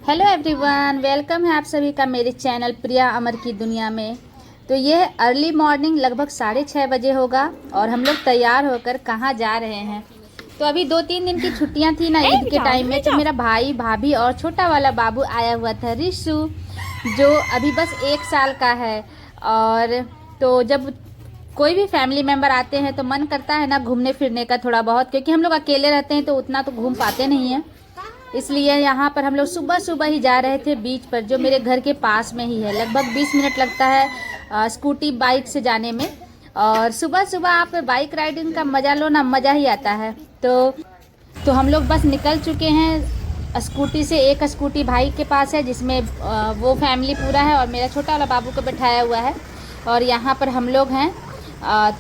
Hello everyone, welcome है आप सभी का मेरे चैनल प्रिया अमर की दुनिया में। तो ये अर्ली मॉर्निंग लगभग 6:30 बजे होगा और हम लोग तैयार होकर कहाँ जा रहे हैं। तो अभी 2-3 दिन की छुट्टियां थी ना ईद के टाइम में, तो मेरा भाई भाभी और छोटा वाला बाबू आया हुआ था रिशु, जो अभी बस 1 साल का है। और तो जब कोई भी फैमिली मेम्बर आते हैं तो मन करता है ना घूमने फिरने का थोड़ा बहुत, क्योंकि हम लोग अकेले रहते हैं तो उतना तो घूम पाते नहीं हैं। इसलिए यहाँ पर हम लोग सुबह सुबह ही जा रहे थे बीच पर, जो मेरे घर के पास में ही है। लगभग 20 मिनट लगता है स्कूटी बाइक से जाने में। और सुबह सुबह आप बाइक राइडिंग का मज़ा लो ना, मज़ा ही आता है। तो हम लोग बस निकल चुके हैं स्कूटी से। एक स्कूटी भाई के पास है जिसमें वो फैमिली पूरा है, और मेरा छोटा वाला बाबू को बैठाया हुआ है। और यहाँ पर हम लोग हैं।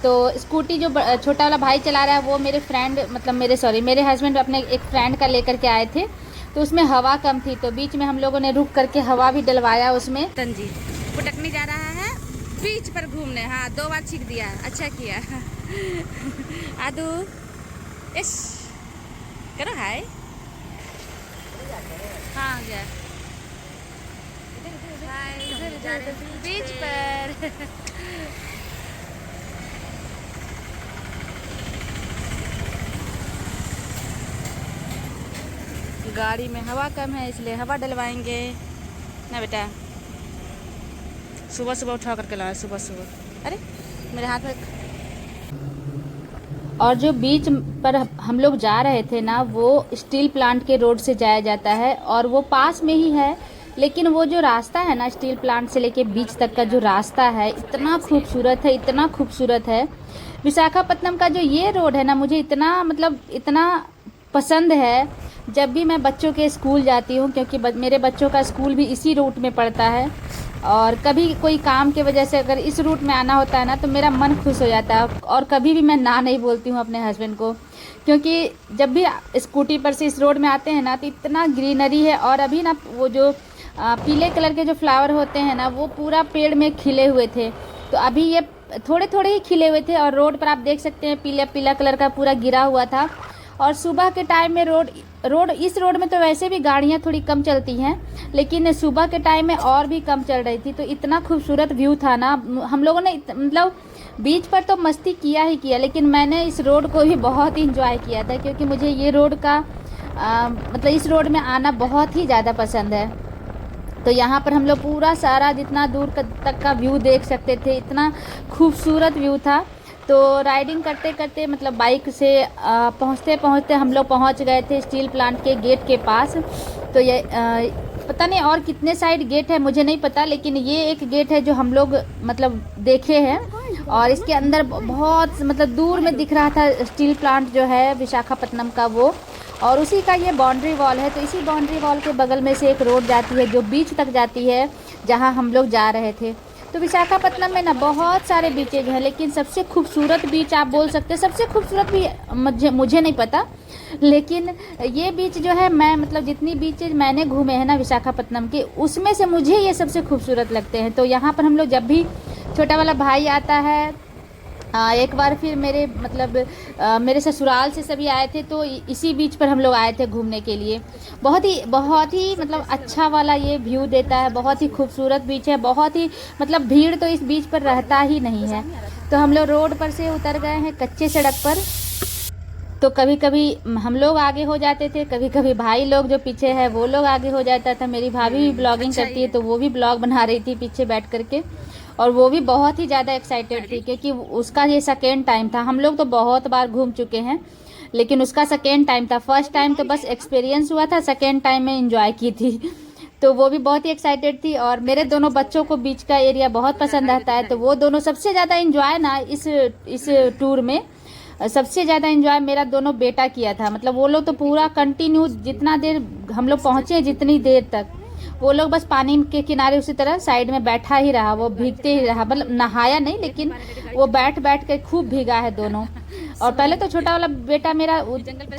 तो स्कूटी जो छोटा वाला भाई चला रहा है वो मेरे फ्रेंड, मतलब मेरे हस्बैंड अपने एक फ्रेंड का लेकर के आए थे। तो उसमें हवा कम थी, तो बीच में हम लोगों ने रुक करके हवा भी डलवाया उसमें। तंजी पुटकनी जा रहा है बीच पर घूमने। हाँ, 2 बार छींक दिया, अच्छा किया। आदू इस करो हाय। हाँ गया बीच पर। गाड़ी में हवा कम है इसलिए हवा डलवाएंगे ना बेटा। सुबह सुबह उठा करके लाया, सुबह सुबह। अरे मेरे हाथ में। और जो बीच पर हम लोग जा रहे थे ना, वो स्टील प्लांट के रोड से जाया जाता है और वो पास में ही है। लेकिन वो जो रास्ता है ना, स्टील प्लांट से लेके बीच तक का जो रास्ता है, इतना खूबसूरत है, इतना खूबसूरत है। विशाखापत्तनम का जो ये रोड है ना, मुझे इतना मतलब इतना पसंद है। जब भी मैं बच्चों के स्कूल जाती हूँ, क्योंकि मेरे बच्चों का स्कूल भी इसी रूट में पड़ता है, और कभी कोई काम के वजह से अगर इस रूट में आना होता है ना, तो मेरा मन खुश हो जाता है। और कभी भी मैं ना नहीं बोलती हूँ अपने हस्बैंड को, क्योंकि जब भी स्कूटी पर से इस रोड में आते हैं ना, तो इतना ग्रीनरी है। और अभी ना वो जो पीले कलर के जो फ्लावर होते हैं ना, वो पूरा पेड़ में खिले हुए थे। तो अभी ये थोड़े थोड़े ही खिले हुए थे, और रोड पर आप देख सकते हैं पीला पीला कलर का पूरा गिरा हुआ था। और सुबह के टाइम में इस रोड में तो वैसे भी गाड़ियाँ थोड़ी कम चलती हैं, लेकिन सुबह के टाइम में और भी कम चल रही थी। तो इतना खूबसूरत व्यू था ना। हम लोगों ने मतलब बीच पर तो मस्ती किया ही किया, लेकिन मैंने इस रोड को भी बहुत ही इंजॉय किया था, क्योंकि मुझे ये रोड का मतलब इस रोड में आना बहुत ही ज़्यादा पसंद है। तो यहाँ पर हम लोग पूरा सारा जितना दूर तक का व्यू देख सकते थे, इतना खूबसूरत व्यू था। तो राइडिंग करते करते मतलब बाइक से पहुँचते पहुँचते हम लोग पहुँच गए थे स्टील प्लांट के गेट के पास। तो ये पता नहीं और कितने साइड गेट है मुझे नहीं पता, लेकिन ये एक गेट है जो हम लोग मतलब देखे हैं। और इसके अंदर बहुत मतलब दूर में दिख रहा था स्टील प्लांट जो है विशाखापत्तनम का वो। और उसी का ये बाउंड्री वॉल है। तो इसी बाउंड्री वॉल के बगल में से एक रोड जाती है जो बीच तक जाती है, जहाँ हम लोग जा रहे थे। तो विशाखापत्तनम में ना बहुत सारे बीचेज हैं, लेकिन सबसे खूबसूरत बीच आप बोल सकते हैं, सबसे खूबसूरत भी मुझे नहीं पता, लेकिन ये बीच जो है, मैं मतलब जितनी बीचेज मैंने घूमे हैं ना विशाखापत्तनम के, उसमें से मुझे ये सबसे खूबसूरत लगते हैं। तो यहाँ पर हम लोग जब भी छोटा वाला भाई आता है, एक बार फिर मेरे मतलब मेरे ससुराल से सभी आए थे, तो इसी बीच पर हम लोग आए थे घूमने के लिए। बहुत ही मतलब अच्छा वाला ये व्यू देता है, बहुत ही खूबसूरत बीच है। बहुत ही मतलब भीड़ तो इस बीच पर रहता ही नहीं है। तो हम लोग रोड पर से उतर गए हैं कच्चे सड़क पर। तो कभी कभी हम लोग आगे हो जाते थे, कभी कभी भाई लोग जो पीछे है वो लोग आगे हो जाता था। मेरी भाभी भी ब्लॉगिंग करती है, तो वो भी ब्लॉग बना रही थी पीछे बैठ करके, और वो भी बहुत ही ज़्यादा एक्साइटेड थी, क्योंकि उसका ये सेकेंड टाइम था। हम लोग तो बहुत बार घूम चुके हैं, लेकिन उसका सेकेंड टाइम था। फर्स्ट टाइम तो बस एक्सपीरियंस हुआ था, सेकेंड टाइम में इंजॉय की थी। तो वो भी बहुत ही एक्साइटेड थी। और मेरे दोनों बच्चों को बीच का एरिया बहुत पसंद आता है, तो वो दोनों सबसे ज़्यादा इंजॉय ना इस टूर में सबसे ज़्यादा इंजॉय मेरा दोनों बेटा किया था। मतलब वो लोग तो पूरा कंटिन्यू, जितना देर हम लोग पहुँचे जितनी देर तक, वो लोग बस पानी के किनारे उसी तरह साइड में बैठा ही रहा, वो भीगते ही रहा। मतलब नहाया नहीं, लेकिन वो बैठ बैठ के खूब भीगा है दोनों। और पहले तो छोटा वाला बेटा मेरा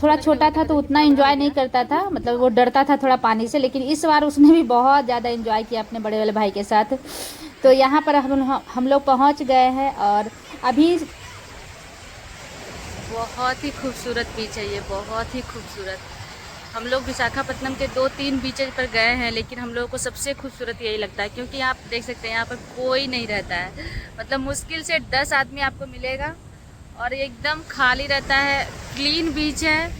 थोड़ा छोटा था, तो उतना एंजॉय नहीं करता था, मतलब वो डरता था थोड़ा पानी से। लेकिन इस बार उसने भी बहुत ज़्यादा एंजॉय किया अपने बड़े वाले भाई के साथ। तो यहाँ पर हम लोग पहुँच गए हैं, और अभी बहुत ही खूबसूरत बीच है ये, बहुत ही खूबसूरत। हम लोग विशाखापत्तनम के 2-3 बीचेज पर गए हैं, लेकिन हम लोगों को सबसे खूबसूरत यही लगता है क्योंकि आप देख सकते हैं यहाँ पर कोई नहीं रहता है। मतलब मुश्किल से 10 आदमी आपको मिलेगा और एकदम खाली रहता है। क्लीन बीच है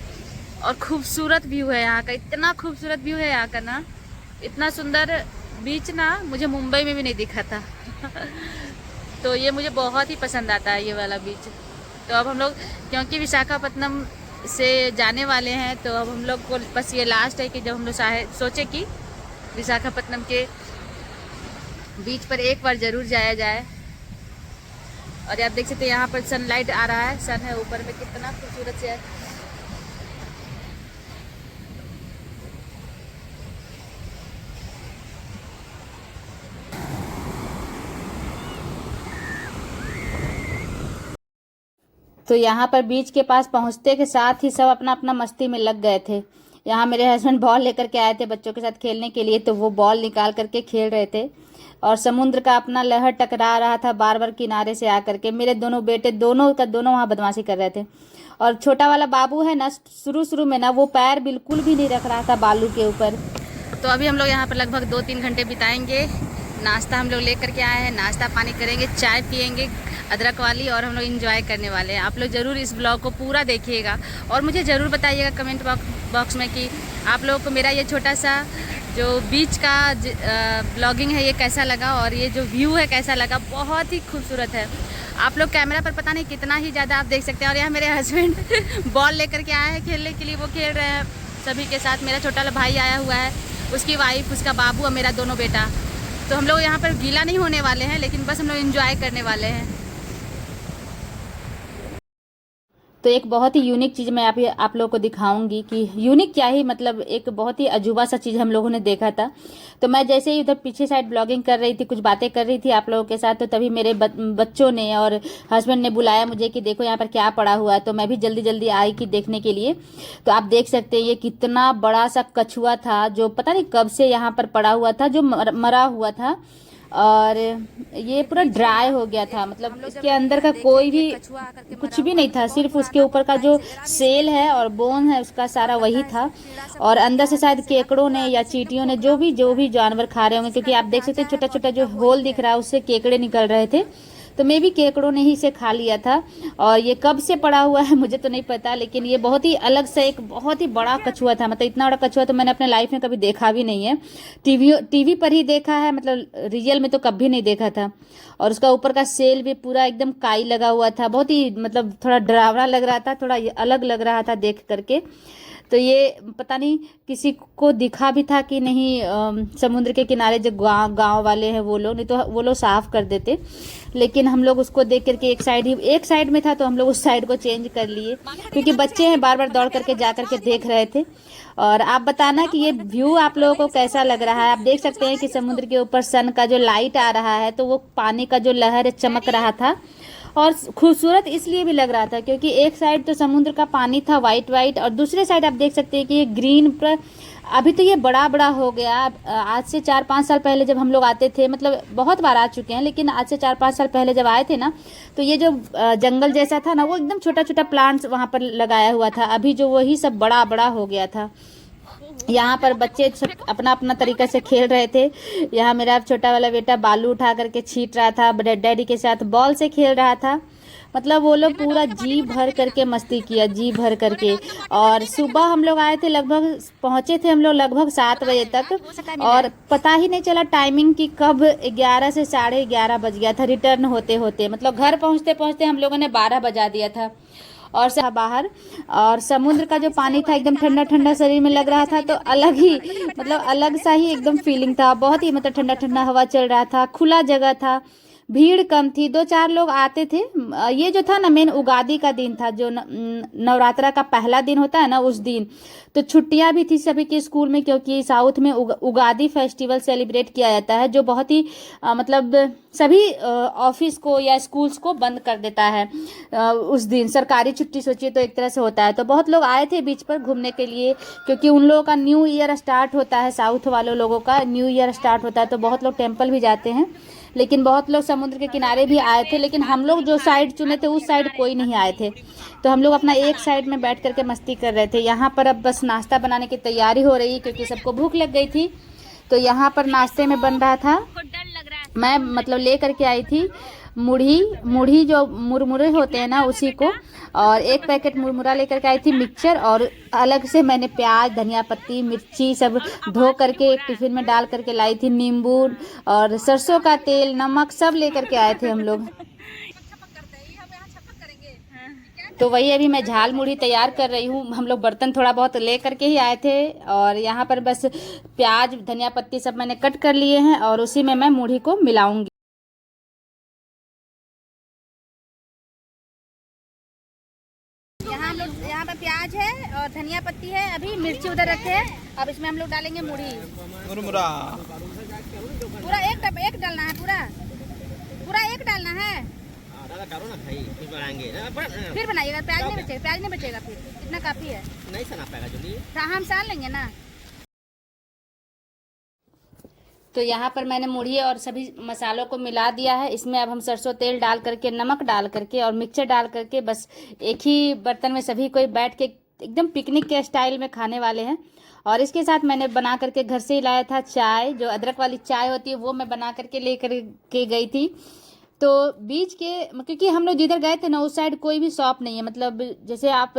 और खूबसूरत व्यू है यहाँ का। इतना खूबसूरत व्यू है यहाँ का ना, इतना सुंदर बीच ना मुझे मुंबई में भी नहीं दिखा था। तो ये मुझे बहुत ही पसंद आता है ये वाला बीच। तो अब हम लोग क्योंकि विशाखापत्तनम से जाने वाले हैं, तो अब हम लोग को बस ये लास्ट है कि जब हम लोग सोचे कि विशाखापत्तनम के बीच पर एक बार ज़रूर जाया जाए। और आप देख सकते हैं यहाँ पर सनलाइट आ रहा है, सन है ऊपर में, कितना खूबसूरत से है। तो यहाँ पर बीच के पास पहुँचते के साथ ही सब अपना अपना मस्ती में लग गए थे। यहाँ मेरे हस्बैंड बॉल लेकर के आए थे बच्चों के साथ खेलने के लिए, तो वो बॉल निकाल करके खेल रहे थे और समुद्र का अपना लहर टकरा रहा था बार बार किनारे से आकर के। मेरे दोनों बेटे दोनों वहाँ बदमाशी कर रहे थे। और छोटा वाला बाबू है ना, शुरू में ना वो पैर बिल्कुल भी नहीं रख रहा था बालू के ऊपर। तो अभी हम लोग यहाँ पर लगभग 2-3 घंटे बिताएंगे। नाश्ता हम लोग लेकर के आए हैं, नाश्ता पानी करेंगे, चाय पियेंगे अदरक वाली, और हम लोग इंजॉय करने वाले हैं। आप लोग ज़रूर इस ब्लॉग को पूरा देखिएगा और मुझे ज़रूर बताइएगा कमेंट बॉक्स में कि आप लोगों को मेरा ये छोटा सा जो बीच का ब्लॉगिंग है ये कैसा लगा और ये जो व्यू है कैसा लगा। बहुत ही खूबसूरत है। आप लोग कैमरा पर पता नहीं कितना ही ज़्यादा आप देख सकते हैं। और यहाँ मेरे हस्बैंड बॉल लेकर के आए हैं खेलने के लिए, वो खेल रहे हैं सभी के साथ। मेरा छोटा वाला भाई आया हुआ है, उसकी वाइफ, उसका बाबू और मेरा दोनों बेटा। तो हम लोग यहाँ पर गीला नहीं होने वाले हैं, लेकिन बस हम लोग एंजॉय करने वाले हैं। तो एक बहुत ही यूनिक चीज़ मैं आप लोगों को दिखाऊंगी कि यूनिक क्या ही, मतलब एक बहुत ही अजूबा सा चीज़ हम लोगों ने देखा था। तो मैं जैसे ही उधर पीछे साइड ब्लॉगिंग कर रही थी, कुछ बातें कर रही थी आप लोगों के साथ, तो तभी मेरे बच्चों ने और हस्बैंड ने बुलाया मुझे कि देखो यहाँ पर क्या पड़ा हुआ है। तो मैं भी जल्दी जल्दी आई कि देखने के लिए। तो आप देख सकते हैं ये कितना बड़ा सा कछुआ था, जो पता नहीं कब से यहाँ पर पड़ा हुआ था, जो मरा हुआ था और ये पूरा ड्राई हो गया था। मतलब इसके अंदर का कोई भी कुछ भी नहीं था, सिर्फ उसके ऊपर का जो सेल है और बोन है उसका सारा वही था। और अंदर से शायद केकड़ों ने या चींटियों ने, जो भी जानवर खा रहे होंगे, क्योंकि आप देख सकते हैं छोटा छोटा जो होल दिख रहा है उससे केकड़े निकल रहे थे। तो मे भी केकड़ों ने ही इसे खा लिया था। और ये कब से पड़ा हुआ है मुझे तो नहीं पता, लेकिन ये बहुत ही अलग से एक बहुत ही बड़ा कछुआ था। मतलब इतना बड़ा कछुआ तो मैंने अपने लाइफ में कभी देखा भी नहीं है। टीवी पर ही देखा है, मतलब रियल में तो कभी नहीं देखा था। और उसका ऊपर का सेल भी पूरा एकदम काई लगा हुआ था। बहुत ही मतलब थोड़ा डरावना लग रहा था, थोड़ा अलग लग रहा था देख करके। तो ये पता नहीं किसी को दिखा भी था कि नहीं। समुद्र के किनारे जो गांव वाले हैं वो लोग, नहीं तो वो लोग साफ कर देते। लेकिन हम लोग उसको देख करके एक साइड में था, तो हम लोग उस साइड को चेंज कर लिए, क्योंकि बच्चे हैं बार बार दौड़ करके जा करके देख रहे थे। और आप बताना कि ये व्यू आप लोगों को कैसा लग रहा है। आप देख सकते हैं कि समुद्र के ऊपर सन का जो लाइट आ रहा है, तो वो पानी का जो लहर चमक रहा था। और खूबसूरत इसलिए भी लग रहा था क्योंकि एक साइड तो समुद्र का पानी था वाइट वाइट, और दूसरे साइड आप देख सकते हैं कि ये ग्रीन पर अभी तो ये बड़ा बड़ा हो गया। आज से 4-5 साल पहले जब हम लोग आते थे, मतलब बहुत बार आ चुके हैं, लेकिन आज से 4-5 साल पहले जब आए थे ना, तो ये जो जंगल जैसा था ना, वो एकदम छोटा छोटा प्लांट्स वहाँ पर लगाया हुआ था। अभी जो वही सब बड़ा बड़ा हो गया था। यहाँ पर बच्चे अपना अपना तरीका से खेल रहे थे। यहाँ मेरा छोटा वाला बेटा बालू उठा करके छीट रहा था, डैडी के साथ बॉल से खेल रहा था। मतलब वो लोग पूरा जी भर करके मस्ती किया, जी भर करके। और सुबह हम लोग आए थे, लगभग पहुँचे थे हम लोग लगभग 7 बजे तक, और पता ही नहीं चला टाइमिंग की कब 11 से 11:30 बज गया था रिटर्न होते होते। मतलब घर पहुँचते पहुँचते हम लोगों ने 12 बजा दिया था। और बाहर, और समुद्र का जो पानी था एकदम ठंडा ठंडा शरीर में लग रहा था। तो अलग ही, मतलब अलग सा ही एकदम फीलिंग था। बहुत ही मतलब ठंडा ठंडा हवा चल रहा था, खुला जगह था, भीड़ कम थी, 2-4 लोग आते थे। ये जो था ना मेन उगादी का दिन था, जो नवरात्रा का पहला दिन होता है ना, उस दिन तो छुट्टियां भी थी सभी के स्कूल में, क्योंकि साउथ में उगादी फेस्टिवल सेलिब्रेट किया जाता है, जो बहुत ही मतलब सभी ऑफिस को या स्कूल्स को बंद कर देता है उस दिन। सरकारी छुट्टी सोचिए तो एक तरह से होता है। तो बहुत लोग आए थे बीच पर घूमने के लिए, क्योंकि उन लोगों का न्यू ईयर स्टार्ट होता है, साउथ वालों लोगों का न्यू ईयर स्टार्ट होता है, तो बहुत लोग टेम्पल भी जाते हैं। लेकिन बहुत लोग समुद्र के किनारे भी आए थे, लेकिन हम लोग जो साइड चुने थे उस साइड कोई नहीं आए थे। तो हम लोग अपना एक साइड में बैठ करके मस्ती कर रहे थे। यहाँ पर अब बस नाश्ता बनाने की तैयारी हो रही है क्योंकि सबको भूख लग गई थी। तो यहाँ पर नाश्ते में बन रहा था, मैं मतलब ले करके आई थी मुढ़ी जो मुरमुरे होते हैं ना उसी को, और एक पैकेट मुरमुरा लेकर के आई थी, मिक्सचर, और अलग से मैंने प्याज, धनिया पत्ती, मिर्ची सब धो करके एक टिफिन में डाल करके लाई थी, नींबू और सरसों का तेल, नमक सब लेकर के आए थे हम लोग। तो वही अभी मैं झाल मुढ़ी तैयार कर रही हूँ। हम लोग बर्तन थोड़ा बहुत ले करके ही आए थे, और यहाँ पर बस प्याज, धनिया पत्ती सब मैंने कट कर लिए हैं और उसी में मैं मुढ़ी को मिलाऊंगी। यहाँ पर प्याज है और धनिया पत्ती है, अभी मिर्ची उधर रखे हैं। अब इसमें हम लोग डालेंगे मुढ़ी, मुरमुरा पूरा एक डालना है, पूरा एक डालना है। करो ना भाई, फिर बनाइएगा, प्याज नहीं बचेगा फिर, इतना काफी है। नहीं सना पाएगा जो हम सान लेंगे ना। तो यहाँ पर मैंने मुढ़ी और सभी मसालों को मिला दिया है। इसमें अब हम सरसों तेल डाल करके, नमक डाल करके और मिक्सचर डाल करके बस एक ही बर्तन में सभी कोई बैठ के एकदम पिकनिक के स्टाइल में खाने वाले हैं। और इसके साथ मैंने बना करके घर से ही लाया था चाय, जो अदरक वाली चाय होती है वो मैं बना करके लेकर के गई थी। तो बीच के, क्योंकि हम लोग जिधर गए थे ना उस साइड कोई भी शॉप नहीं है, मतलब जैसे आप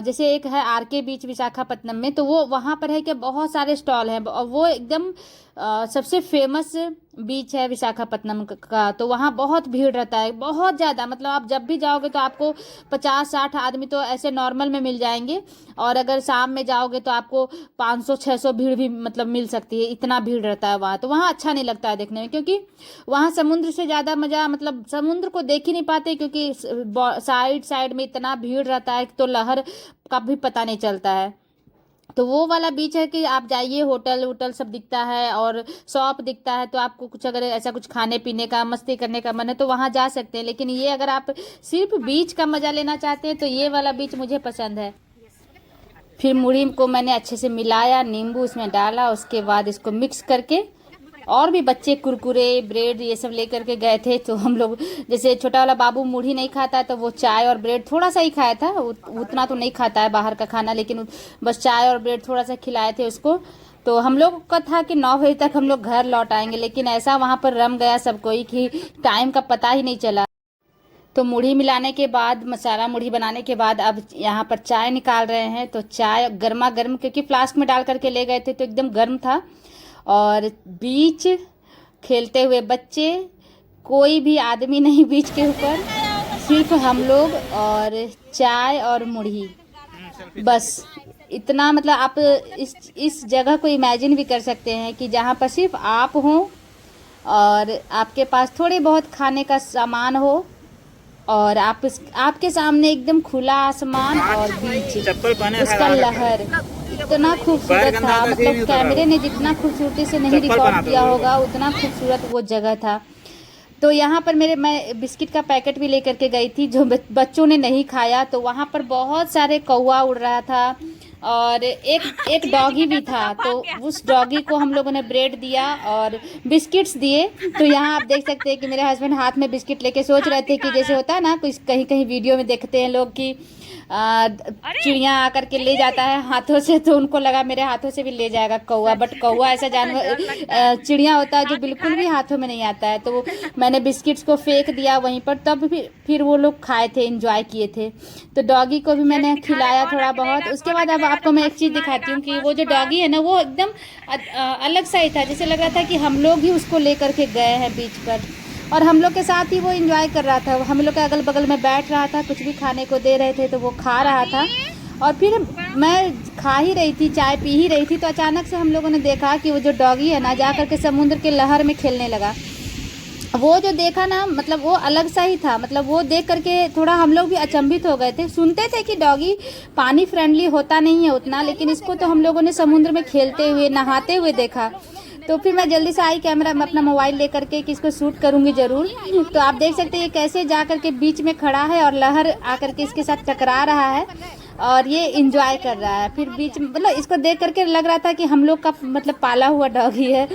जैसे एक है आरके बीच विशाखापट्टनम में, तो वो वहाँ पर है कि बहुत सारे स्टॉल हैं और वो एकदम सबसे फेमस बीच है विशाखापट्टनम का। तो वहाँ बहुत भीड़ रहता है, बहुत ज़्यादा, मतलब आप जब भी जाओगे तो आपको 50-60 आदमी तो ऐसे नॉर्मल में मिल जाएंगे, और अगर शाम में जाओगे तो आपको 500-600 भीड़ भी मतलब मिल सकती है, इतना भीड़ रहता है वहाँ। तो वहाँ अच्छा नहीं लगता है देखने में, क्योंकि वहाँ समुद्र से ज़्यादा मज़ा, मतलब समुद्र को देख ही नहीं पाते, क्योंकि साइड में इतना भीड़ रहता है तो लहर का भी पता नहीं चलता है। तो वो वाला बीच है कि आप जाइए, होटल सब दिखता है और शॉप दिखता है, तो आपको कुछ अगर ऐसा कुछ खाने पीने का, मस्ती करने का मन है तो वहाँ जा सकते हैं। लेकिन ये अगर आप सिर्फ बीच का मज़ा लेना चाहते हैं तो ये वाला बीच मुझे पसंद है। फिर मुढ़ी को मैंने अच्छे से मिलाया, नींबू इसमें डाला, उसके बाद इसको मिक्स करके, और भी बच्चे कुरकुरे, ब्रेड ये सब लेकर के गए थे। तो हम लोग, जैसे छोटा वाला बाबू मुढ़ी नहीं खाता है तो वो चाय और ब्रेड थोड़ा सा ही खाया था, उतना तो नहीं खाता है बाहर का खाना, लेकिन बस चाय और ब्रेड थोड़ा सा खिलाए थे उसको। तो हम लोग का था कि 9 बजे तक हम लोग घर लौट आएंगे, लेकिन ऐसा वहाँ पर रम गया सब कोई कि टाइम का पता ही नहीं चला। तो मुढ़ी मिलाने के बाद, मसाला मुढ़ी बनाने के बाद अब यहाँ पर चाय निकाल रहे हैं। तो चाय गर्मा गर्म, क्योंकि फ्लास्क में डाल करके ले गए थे तो एकदम गर्म था। और बीच खेलते हुए बच्चे, कोई भी आदमी नहीं बीच के ऊपर, सिर्फ हम लोग और चाय और मुढ़ी, बस इतना। मतलब आप इस जगह को इमेजिन भी कर सकते हैं कि जहाँ पर सिर्फ आप हों और आपके पास थोड़े बहुत खाने का सामान हो, और आपके सामने एकदम खुला आसमान और बीच, उसका लहर इतना खूबसूरत था। मतलब कैमरे ने जितना खूबसूरती से नहीं रिकॉर्ड किया होगा उतना खूबसूरत वो जगह था। तो यहाँ पर मैं बिस्किट का पैकेट भी लेकर के गई थी जो बच्चों ने नहीं खाया। तो वहाँ पर बहुत सारे कौवा उड़ रहा था और एक डॉगी भी था। तो उस डॉगी को हम लोगों ने ब्रेड दिया और बिस्किट्स दिए। तो यहाँ आप देख सकते हैं कि मेरे हस्बैंड हाथ में बिस्किट लेके सोच रहे थे कि जैसे होता है ना, कुछ कहीं कहीं वीडियो में देखते हैं लोग कि चिड़िया आकर के ले जाता है हाथों से, तो उनको लगा मेरे हाथों से भी ले जाएगा कौवा। बट कौवा ऐसा जानवर, चिड़िया होता है जो बिल्कुल भी हाथों में नहीं आता है। तो मैंने बिस्किट्स को फेंक दिया वहीं पर, तब फिर वो लोग खाए थे, एंजॉय किए थे। तो डॉगी को भी मैंने खिलाया थोड़ा बहुत। उसके बाद अब आपको मैं एक चीज़ दिखाती हूँ कि वो जो डॉगी है ना, वो एकदम अलग सा ही था, जैसे लग रहा था कि हम लोग ही उसको लेकर के गए हैं बीच पर, और हम लोग के साथ ही वो एंजॉय कर रहा था। हम लोग के अगल बगल में बैठ रहा था, कुछ भी खाने को दे रहे थे तो वो खा रहा था। और फिर मैं खा ही रही थी, चाय पी ही रही थी, तो अचानक से हम लोगों ने देखा कि वो जो डॉगी है ना, जा करके समुद्र के लहर में खेलने लगा। वो जो देखा ना, मतलब वो अलग सा ही था। मतलब वो देख करके थोड़ा हम लोग भी अचंभित हो गए थे। सुनते थे कि डॉगी पानी फ्रेंडली होता नहीं है उतना, लेकिन इसको तो हम लोगों ने समुद्र में खेलते हुए, नहाते हुए देखा। तो फिर मैं जल्दी से आई कैमरा में अपना मोबाइल लेकर के कि इसको शूट करूंगी ज़रूर। तो आप देख सकते हैं ये कैसे जा करके बीच में खड़ा है और लहर आकर के इसके साथ टकरा रहा है और ये इंजॉय कर रहा है। फिर बीच में, मतलब इसको देख करके लग रहा था कि हम लोग का मतलब पाला हुआ डॉगी है।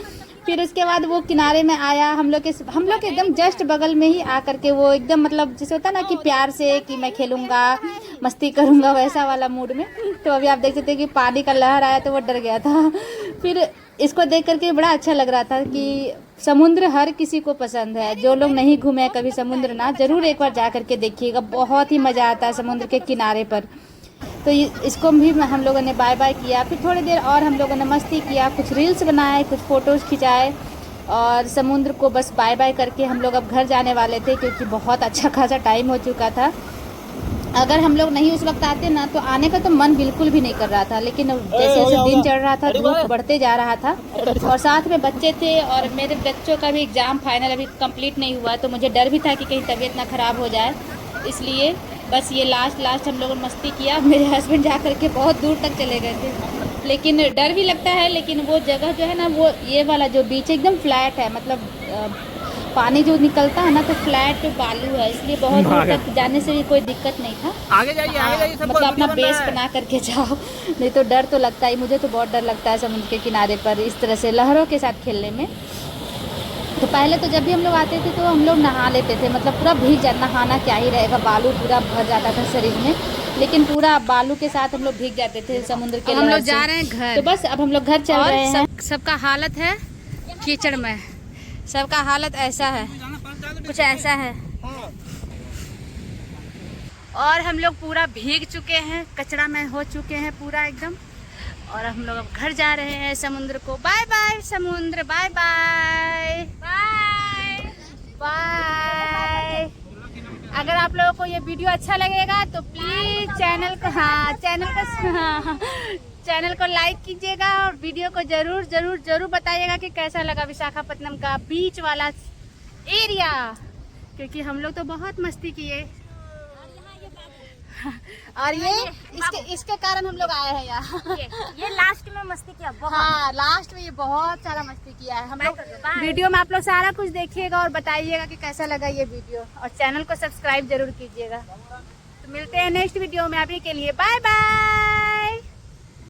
फिर उसके बाद वो किनारे में आया, हम लोग के एकदम जस्ट बगल में ही आकर के वो एकदम मतलब जैसे होता है ना कि प्यार से कि मैं खेलूँगा मस्ती करूँगा वैसा वाला मूड में। तो अभी आप देख सकते हैं कि पानी का लहर आया तो वो डर गया था। फिर इसको देख करके बड़ा अच्छा लग रहा था कि समुद्र हर किसी को पसंद है। जो लोग नहीं घूमे कभी समुद्र ना, ज़रूर एक बार जा करके देखिएगा, बहुत ही मज़ा आता है समुद्र के किनारे पर। तो इसको भी हम लोगों ने बाय बाय किया। फिर थोड़ी देर और हम लोगों ने मस्ती किया, कुछ रील्स बनाए, कुछ फ़ोटोज़ खिंचाए और समुद्र को बस बाय बाय करके हम लोग अब घर जाने वाले थे, क्योंकि बहुत अच्छा खासा टाइम हो चुका था। अगर हम लोग नहीं उस वक्त आते ना तो आने का तो मन बिल्कुल भी नहीं कर रहा था, लेकिन जैसे जैसे दिन चढ़ रहा था धूप बढ़ते जा रहा था और साथ में बच्चे थे और मेरे बच्चों का भी एग्ज़ाम फाइनल अभी कंप्लीट नहीं हुआ, तो मुझे डर भी था कि कहीं तबीयत ना ख़राब हो जाए। इसलिए बस ये लास्ट हम लोगों ने मस्ती किया। मेरे हस्बैंड जा कर के बहुत दूर तक चले गए थे, लेकिन डर भी लगता है। लेकिन वो जगह जो है ना, वो ये वाला जो बीच एकदम फ्लैट है, मतलब पानी जो निकलता है ना तो फ्लैट बालू है, इसलिए बहुत दूर तक जाने से भी कोई दिक्कत नहीं था। आगे जाइए मतलब अपना बेस बना करके जाओ, नहीं तो डर तो लगता ही। मुझे तो बहुत डर लगता है समुद्र के किनारे पर इस तरह से लहरों के साथ खेलने में। तो पहले तो जब भी हम लोग आते थे तो हम लोग नहा लेते थे, मतलब पूरा भीग जाता, नहाना क्या ही रहेगा, बालू पूरा भर जाता था शरीर में, लेकिन पूरा बालू के साथ हम लोग भीग जाते थे समुद्र के। हम लोग जा रहे हैं घर, तो बस अब हम लोग घर चल रहे हैं। सबका हालत है कीचड़ में, सबका हालत ऐसा है, कुछ ऐसा है। और हम लोग पूरा भीग चुके हैं, कचरा में हो चुके हैं पूरा एकदम। और हम लोग अब घर जा रहे हैं समुद्र को। बाय बाय समुद्र, बाय बाय बाय बाय। अगर आप लोगों को ये वीडियो अच्छा लगेगा तो प्लीज़ चैनल को लाइक कीजिएगा और वीडियो को जरूर बताइएगा कि कैसा लगा विशाखापत्तनम का बीच वाला एरिया, क्योंकि हम लोग तो बहुत मस्ती किए और ये इसके कारण हम लोग आए हैं यहाँ। ये लास्ट में मस्ती किया बहुत। हाँ, लास्ट में ये बहुत सारा मस्ती किया है हम लोग। वीडियो में आप लोग सारा कुछ देखिएगा और बताइएगा कि कैसा लगा ये वीडियो, और चैनल को सब्सक्राइब जरूर कीजिएगा। तो मिलते हैं नेक्स्ट वीडियो में, अभी के लिए बाय बाय।